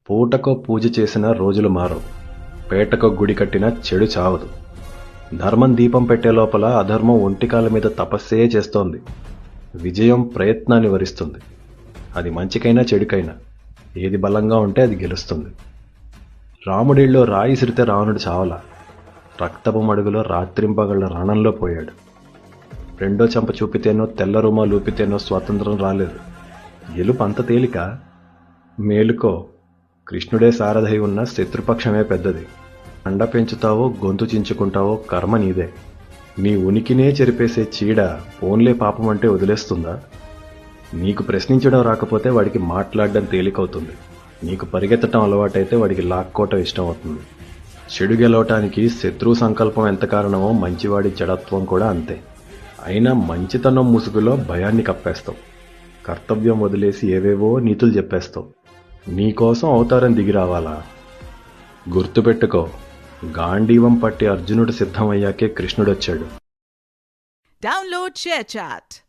పూటకో పూజ చేసిన రోజులు మారవు. పేటకో గుడి కట్టిన చెడు చావదు. ధర్మం దీపం పెట్టే లోపల అధర్మం ఒంటికాల మీద తపస్సే చేస్తోంది. విజయం ప్రయత్నాన్ని వరిస్తుంది. అది మంచికైనా చెడుకైనా ఏది బలంగా ఉంటే అది గెలుస్తుంది. రాముడిలో రాయి సిరితే రావణుడు చావలా. రక్తపు మడుగులో రాత్రింపగళ్ళ రణంలో పోయాడు. రెండో చెంప చూపితేనో తెల్ల రుమాలు ఊపితేనో స్వాతంత్రం రాలేదు. గెలుపు అంత తేలిక? మేలుకో, కృష్ణుడే సారథై ఉన్న శత్రుపక్షమే పెద్దది. అండ పెంచుతావో గొంతు చించుకుంటావో కర్మ నీదే. నీ ఉనికినే చెరిపేసే చీడ పోన్లే పాపం అంటే వదిలేస్తుందా? నీకు ప్రశ్నించడం రాకపోతే వాడికి మాట్లాడడం తేలికవుతుంది. నీకు పరిగెత్తడం అలవాటైతే వాడికి లాక్కోవటం ఇష్టం అవుతుంది. చెడు గెలవటానికి శత్రువు సంకల్పం ఎంత కారణమో మంచివాడి జడత్వం కూడా అంతే. అయినా మంచితనం ముసుగులో భయాన్ని కప్పేస్తావు. కర్తవ్యం వదిలేసి ఏవేవో నీతులు చెప్పేస్తావు. నీకోసం అవతారం దిగి రావాలా? గుర్తుపెట్టుకో, గాంధీవం పట్టి అర్జునుడు సిద్ధమయ్యాకే కృష్ణుడొచ్చాడు. Download ShareChat.